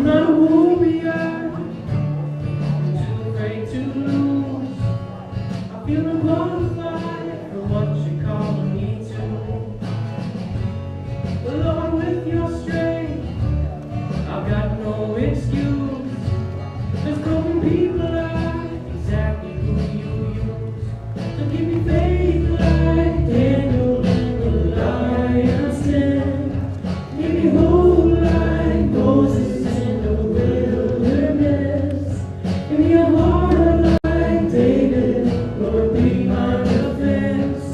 I'm not a warrior, I'm too afraid to lose. I feel unqualified for what you're calling me to. But Lord, with your strength, I've got no excuse. There's broken people are exactly who you use. So give me faith like Daniel in the lion's den. Give me hope like Moses in the wilderness. Give me a heart like David, Lord, be my defense.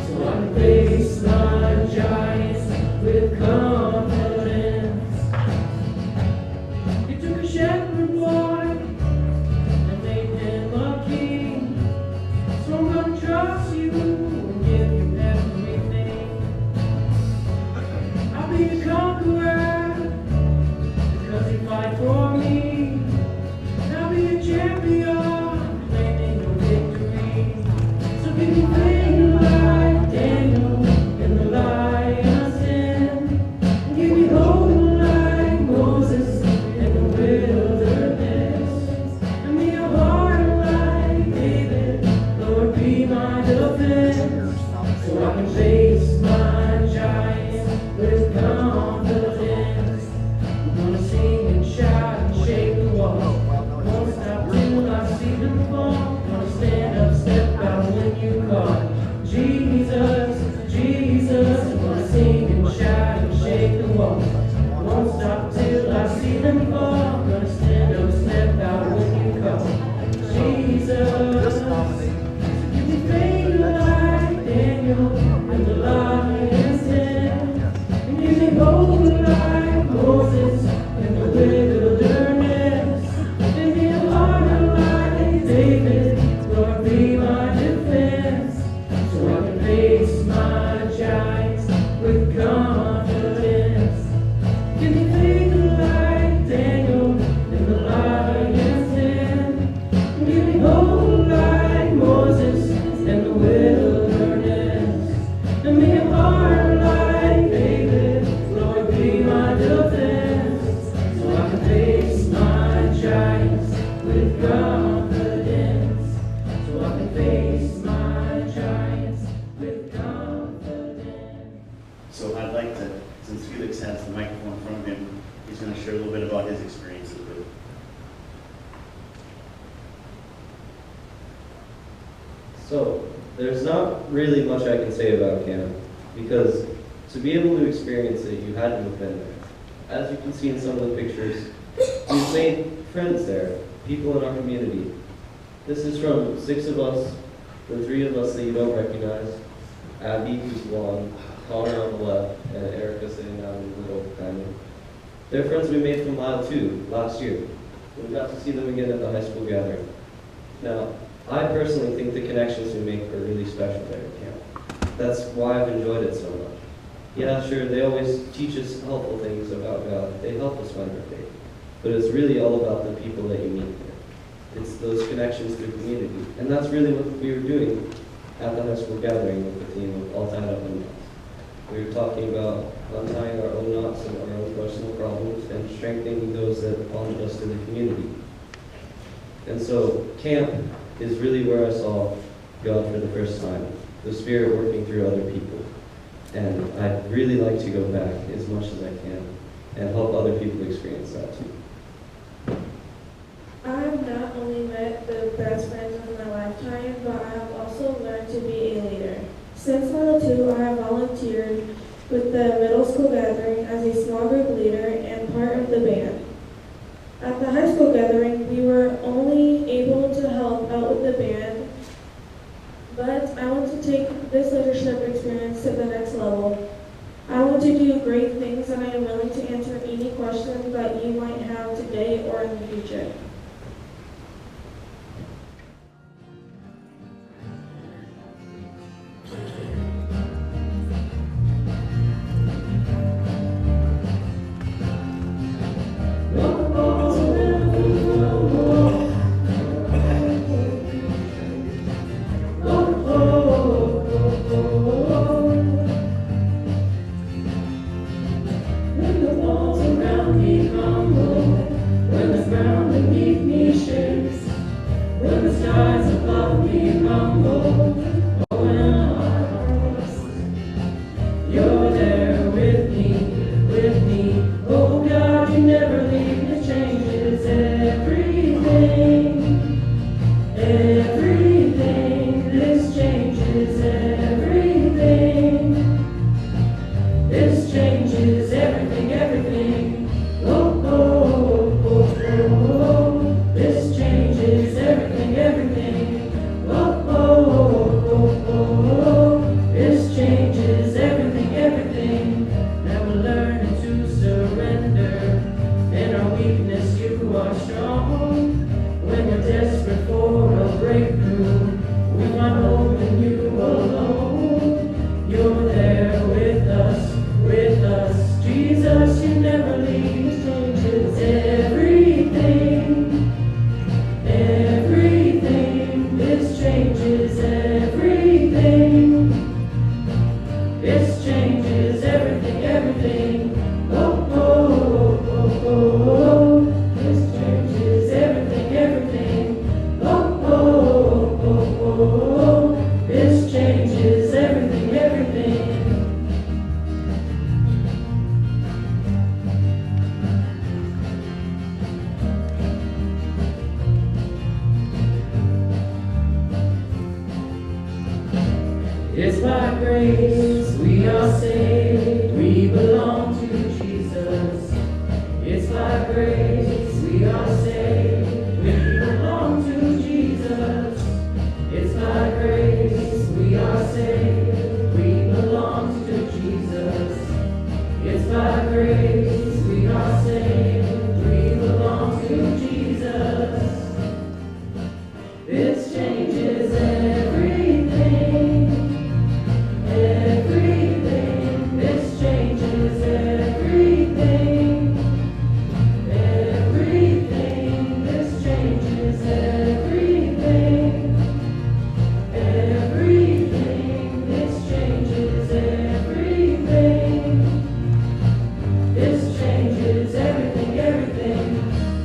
So I can face my giants with confidence. You took a shepherd boy and made him a king. So I'm gonna trust you and give you everything. I'll be a conqueror because you fight for me. And I'll be a champion claiming your victory. So give me faith like Daniel in the lion's den. And give me hope like Moses in the wilderness. And be a heart like David, Lord, be my defense. So I can face my giants with confidence. I'm gonna sing and shout and shake the walls. Won't stop till I see them fall. Gonna stand up, step out when you call. Jesus, Jesus. I'm gonna sing and shout and shake the walls. Won't stop till I see them fall. Gonna stand up, step out when you call. Jesus. Give me faith like Daniel in the lion's den. And give me hope like Moses in the wilderness. Give me a heart like David, Lord, be my defense. So I can face my giants with confidence. Give me faith like Daniel in the lion's den. And give me hope like Moses in the wilderness. And be a heart like David, Lord, be my defense. So I can face my giants with confidence. So I can face my giants with confidence. So I'd like to, since Felix has the microphone in front of him, he's going to share a little bit about his experiences with it. So, there's not really much I can say about camp, because to be able to experience it, you had to have been there. As you can see in some of the pictures, we've made friends there, people in our community. This is from 6 of us, the 3 of us that you don't recognize, Abby, who's blonde, Connor on the left, and Erica sitting down in the middle, kind of. They're friends we made from Mile 2 last year. We got to see them again at the high school gathering. Now, I personally think the connections we make are really special there at camp. That's why I've enjoyed it so much. Yeah, sure, they always teach us helpful things about God. They help us find our faith. But it's really all about the people that you meet there. It's those connections through community. And that's really what we were doing at the high school gathering with the team of All Tied Up in Knots. We were talking about untying our own knots and our own personal problems and strengthening those that bond us to the community. And so camp is really where I saw God for the first time, the Spirit working through other people. And I'd really like to go back as much as I can and help other people experience that too. I've not only met the best friends of my lifetime, but I have also learned to be a leader. Since Mile 2, I have volunteered with the middle school gathering as a small group leader and part of the band. At the high school gathering, we were only able to help out with the band, but I want to take this leadership experience to the next level. I want to do great things, and I am willing to answer any questions that you might have today or in the future. It's by grace we are saved, we belong to Jesus. It's by grace we are saved, we belong to Jesus. It's by grace we are saved, we belong to Jesus. It's by grace we are saved, we belong to Jesus. This changes everything, everything. This changes everything, everything. This changes everything, everything. This changes everything. This changes everything, everything.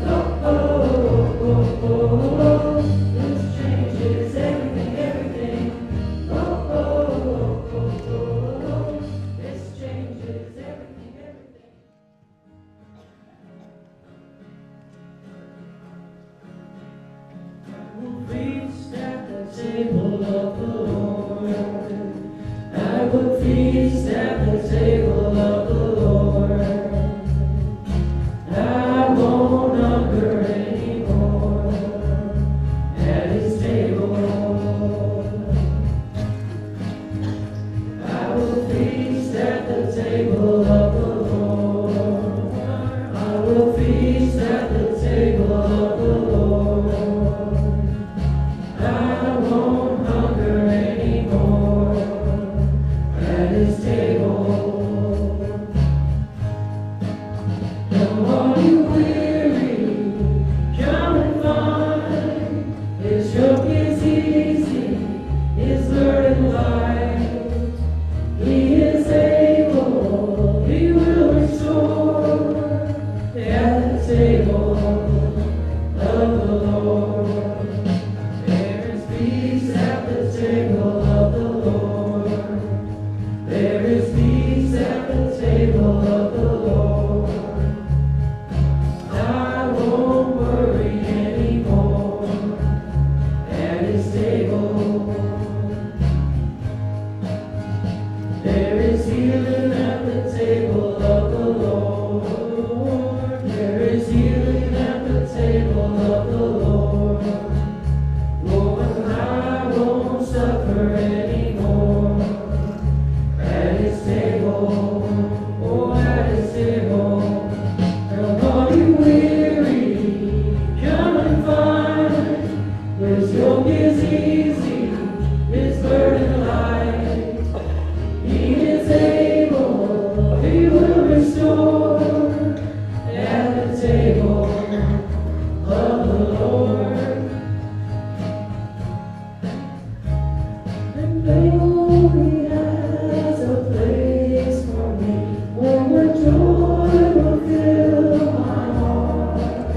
Oh, oh, oh, oh, oh, oh. This changes everything, everything. Oh, oh, oh, oh, oh, oh. This changes everything, everything. I will feast at the table of the Lord. I will feast at the table of the Lord. I won't hunger anymore at his table. I will feast at the table of the Lord. I will feast at the table of the Lord. I won't hunger anymore at his table. Come all you weary, come and find. His yoke is easy, his burden light. He is able, he will restore at the table of the Lord. There is peace at the table of the Lord. There is peace at the table of the Lord. I won't worry anymore at his table. There is healing at the table of the Lord. There is healing at the table of the Lord. Oh, and I won't suffer anymore at his table. Oh, at his table. Come all you weary, come and find. His yoke is easy, his burden light. He is able, he will restore at the table of the Lord. And glory has a place for me, where joy will fill my heart.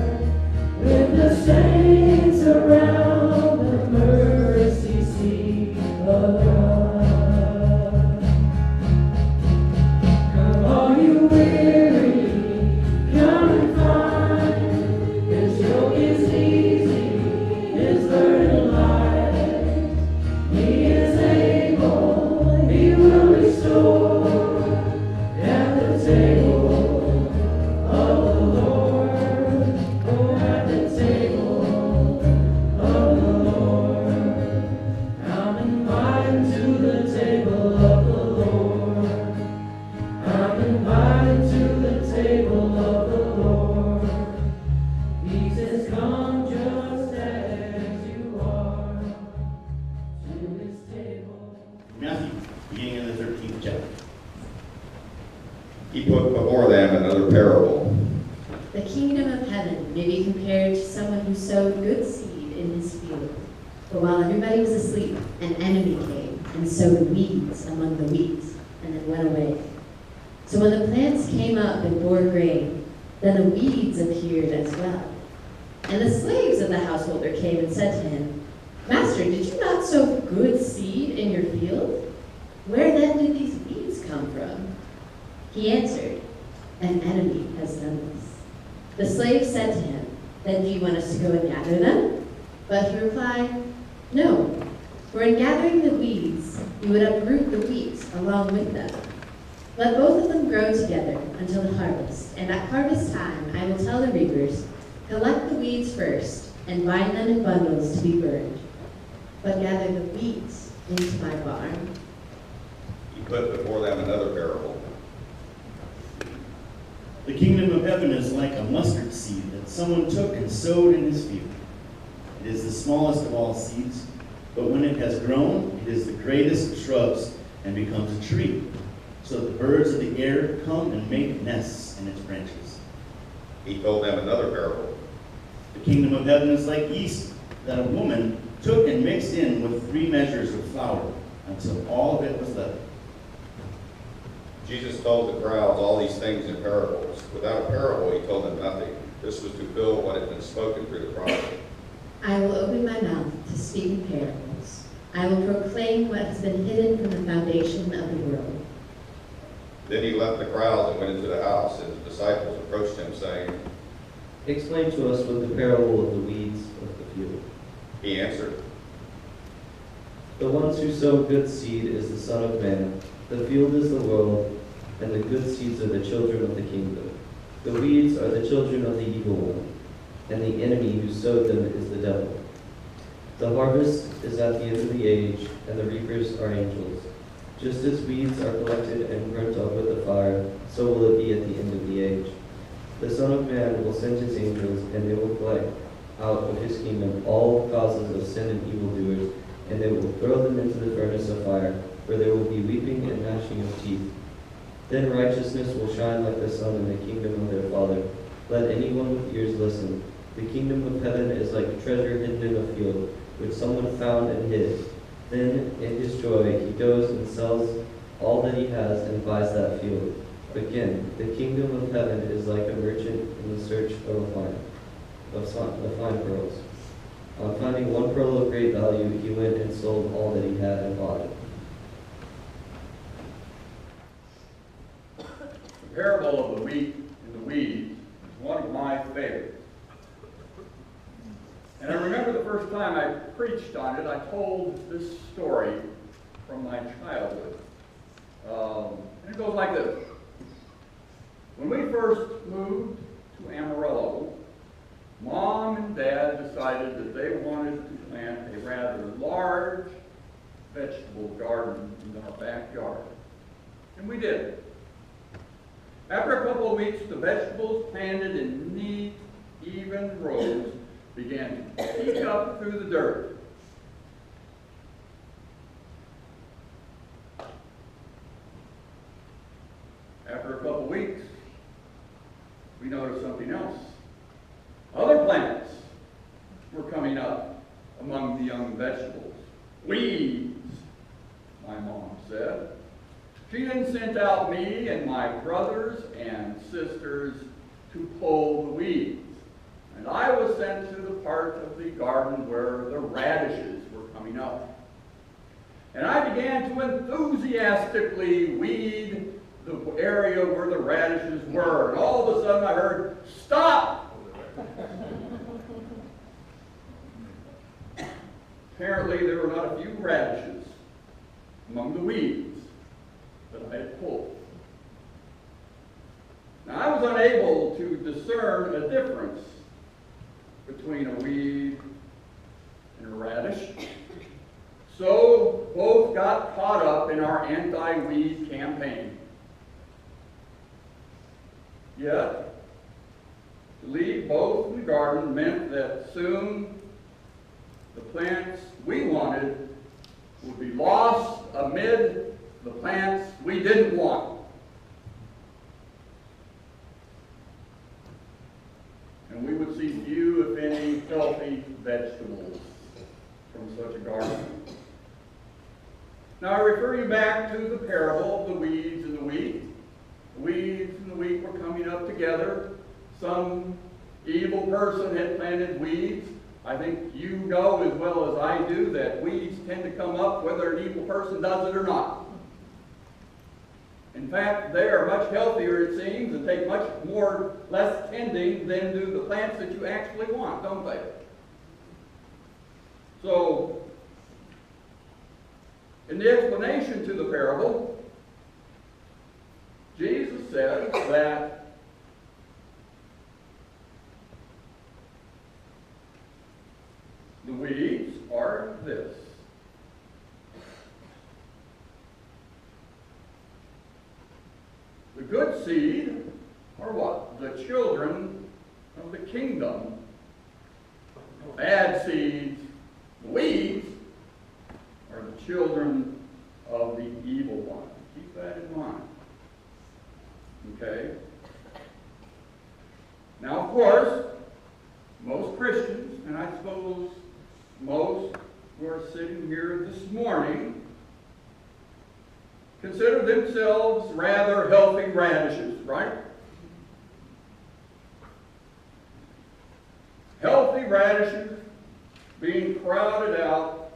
With the saints around the mercy seat of God. Come all you weary, come and find. His yoke is easy, his burden light. He is able, he will restore at the table of the Lord. Oh, at the table of the Lord. I'm invited to the table of the Lord. I'm invited to the table of the Lord. He says, come just as you are to his table. Matthew, beginning in the 13th chapter. He put before them another parable. The kingdom of heaven may be compared to someone who sowed good seed in his field. But while everybody was asleep, an enemy came and sowed weeds among the wheat, and then went away. So when the plants came up and bore grain, then the weeds appeared as well. And the slaves of the householder came and said to him, Master, did you not sow good seed in your field? Where then did these weeds come from? He answered, An enemy has done this. The slave said to him, Then do you want us to go and gather them? But he replied, No, For in gathering the weeds, you would uproot the wheat along with them. Let both of them grow together until the harvest, and at harvest time I will tell the reapers, collect the weeds first, and bind them in bundles to be burned. But gather the wheat into my barn. He put before them another parable. The kingdom of heaven is like a mustard seed that someone took and sowed in his field. It is the smallest of all seeds, but when it has grown, it is the greatest of shrubs and becomes a tree, so that the birds of the air come and make nests in its branches. He told them another parable. The kingdom of heaven is like yeast that a woman took and mixed in with 3 measures of flour until all of it was leavened. Jesus told the crowds all these things in parables. Without a parable, he told them nothing. This was to fulfill what had been spoken through the prophet. I will open my mouth to speak in parables. I will proclaim what has been hidden from the foundation of the world. Then he left the crowds and went into the house, and the disciples approached him, saying, Explain to us what the parable of the weeds of the field. He answered, The ones who sow good seed is the Son of Man, the field is the world, and the good seeds are the children of the kingdom. The weeds are the children of the evil one, and the enemy who sowed them is the devil. The harvest is at the end of the age, and the reapers are angels. Just as weeds are collected and burnt up with the fire, so will it be at the end of the age. The Son of Man will send his angels, and they will collect out of his kingdom all causes of sin and evildoers, and they will throw them into the furnace of fire, where there will be weeping and gnashing of teeth. Then righteousness will shine like the sun in the kingdom of their Father. Let anyone with ears listen. The kingdom of heaven is like treasure hidden in a field, which someone found and hid. Then, in his joy, he goes and sells all that he has and buys that field. Again, the kingdom of heaven is like a merchant in the search of fine pearls. On finding one pearl of great value, he went and sold all that he had and bought it. The parable of the wheat and the weeds is one of my favorites. And I remember the first time I preached on it, I told this story from my childhood. And it goes like this. When we first moved to Amarillo, Mom and Dad decided that they wanted to plant a rather large vegetable garden in our backyard. And we did. After a couple of weeks, the vegetables planted in neat, even rows began to peek up through the dirt. After a couple of weeks, we noticed something else. Other plants were coming up among the young vegetables. Weeds, my mom said. She then sent out me and my brothers and sisters to pull the weeds. And I was sent to the part of the garden where the radishes were coming up. And I began to enthusiastically weed the area where the radishes were. And all of a sudden I heard, "Stop!" Apparently there were not a few radishes among the weeds that I had pulled. Now I was unable to discern a difference between a weed and a radish. So both got caught up in our anti-weed campaign. Yet, to leave both in the garden meant that soon the plants we wanted would be lost amid the plants we didn't want. And we would see few, if any, healthy vegetables from such a garden. Now I refer you back to the parable of the weeds and the wheat. The weeds and the wheat were coming up together. Some evil person had planted weeds. I think you know as well as I do that weeds tend to come up whether an evil person does it or not. In fact, they are much healthier, it seems, and take much less tending than do the plants that you actually want, don't they? So, In the explanation to the parable, Jesus says that the weeds are this. The good seed are what? The children of the kingdom. Bad seeds, the weeds, are the children of the evil one. Keep that in mind. Okay? Now, of course, most Christians, and I suppose most who are sitting here this morning, consider themselves rather healthy radishes, right? Healthy radishes being crowded out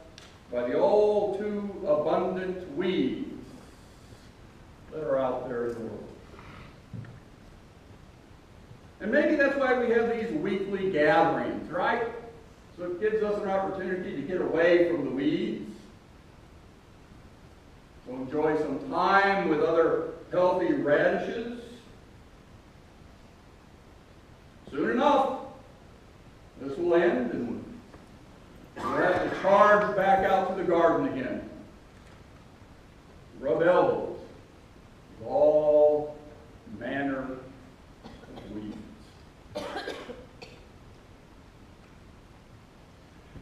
by the all too abundant weeds that are out there in the world. And maybe that's why we have these weekly gatherings, right? So it gives us an opportunity to get away from the weeds. So enjoy some time with other healthy radishes. Soon enough, this will end and we'll have to charge back out to the garden again. Rub elbows with all manner of weeds.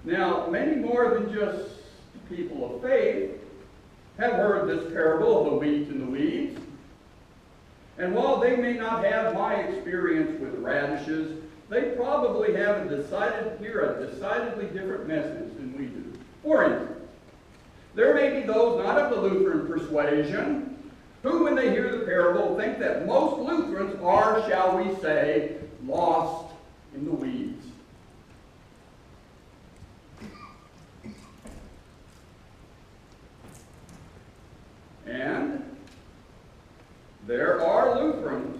Now, many more than just people of faith have heard this parable of the wheat and the weeds. And while they may not have my experience with radishes, they probably have a decidedly different message than we do. For instance, there may be those not of the Lutheran persuasion who, when they hear the parable, think that most Lutherans are, shall we say, lost in the weeds. And there are Lutherans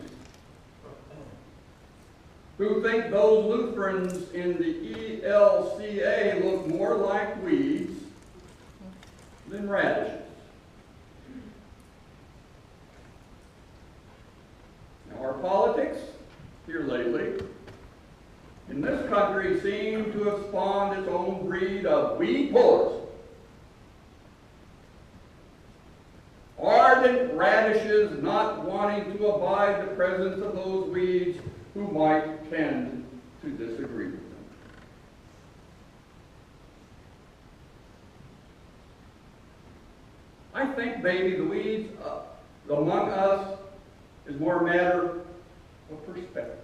who think those Lutherans in the ELCA look more like weeds than radishes. Now, our politics here lately in this country seem to have spawned its own breed of weed pullers. Ardent radishes not wanting to abide the presence of those weeds who might tend to disagree with them. I think maybe the weeds among us is more a matter of perspective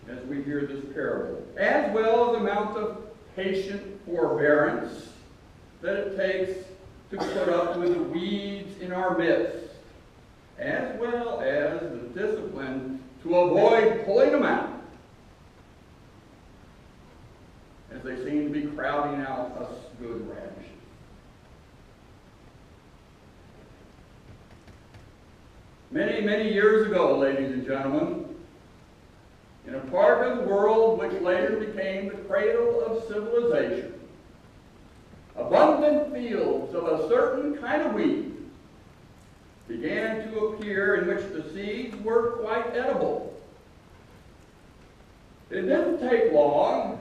as we hear this parable, as well as the amount of patient forbearance that it takes to put up with the weeds in our midst, as well as the discipline to avoid pulling them out, as they seem to be crowding out us good radishes. Many, many years ago, ladies and gentlemen, in a part of the world which later became the cradle of civilization, abundant fields of a certain kind of wheat began to appear in which the seeds were quite edible. It didn't take long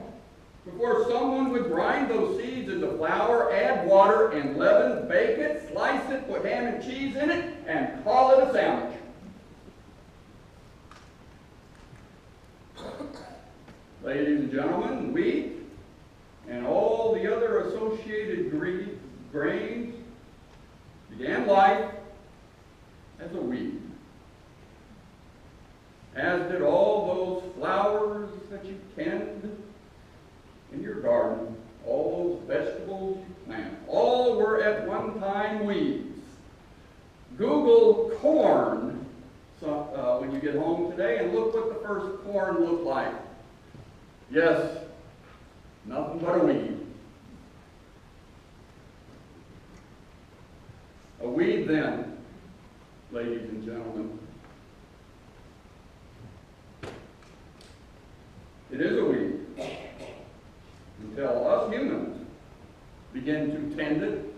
before someone would grind those seeds into flour, add water and leaven, bake it, slice it, put ham and cheese in it, and call it a sandwich. Ladies and gentlemen, wheat and all the other associated grains began life as a weed, as did all those flowers that you tend in your garden, all those vegetables you plant. All were at one time weeds. Google corn when you get home today and look what the first corn looked like. Yes, nothing but a weed. A weed then, ladies and gentlemen. It is a weed until us humans begin to tend it,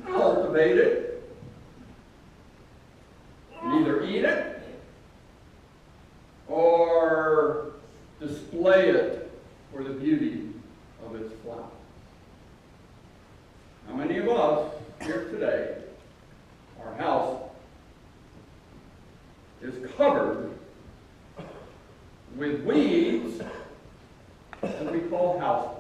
cultivate it, and either eat it or display it for the beauty of its flowers. How many of us here today, our house is covered with weeds that we call houseplants?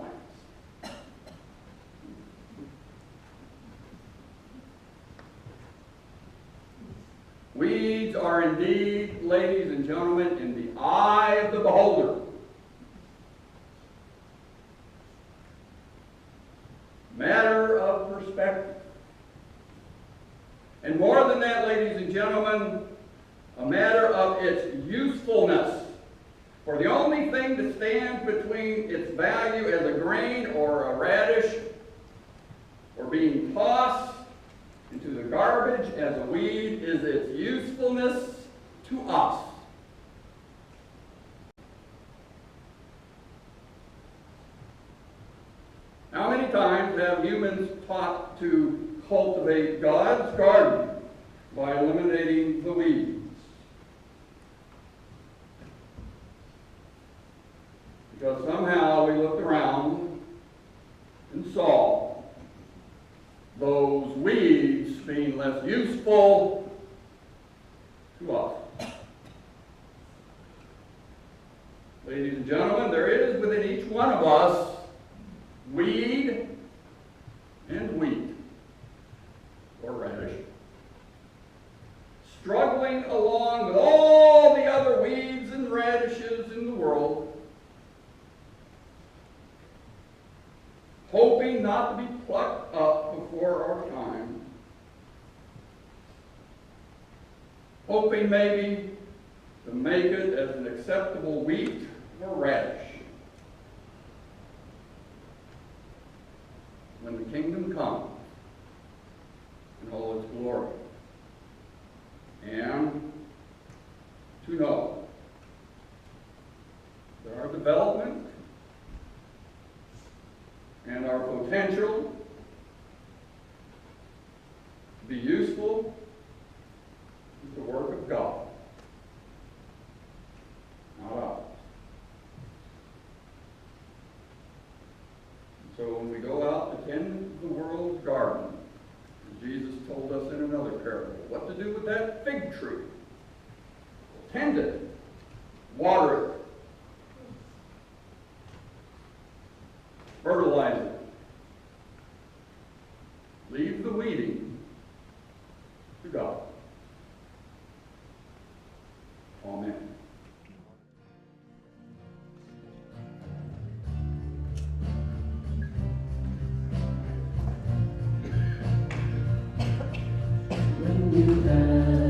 Weeds are indeed, ladies and gentlemen, in the eye of the beholder. Matter of perspective. And more than that, ladies and gentlemen, a matter of its usefulness. For the only thing that stands between its value as a grain or a radish or being tossed into the garbage as a weed is its usefulness to us. How many times have humans taught to cultivate God's garden by eliminating the weeds? Because somehow we looked around and saw those weeds being less useful to us. Ladies and gentlemen, there is within each one of us weed and wheat, or radish, struggling along with all the other weeds and radishes in the world, hoping not to be plucked up before our time, hoping maybe to make it as an acceptable wheat or radish when the kingdom comes in all its glory. And to know that our development and our potential to be useful is the work of God, not ours. So when we go out to tend the world's garden, as Jesus told us in another parable, what to do with that fig tree? Tend it, water it, fertilize it, leave the weeding to God. Amen. When you have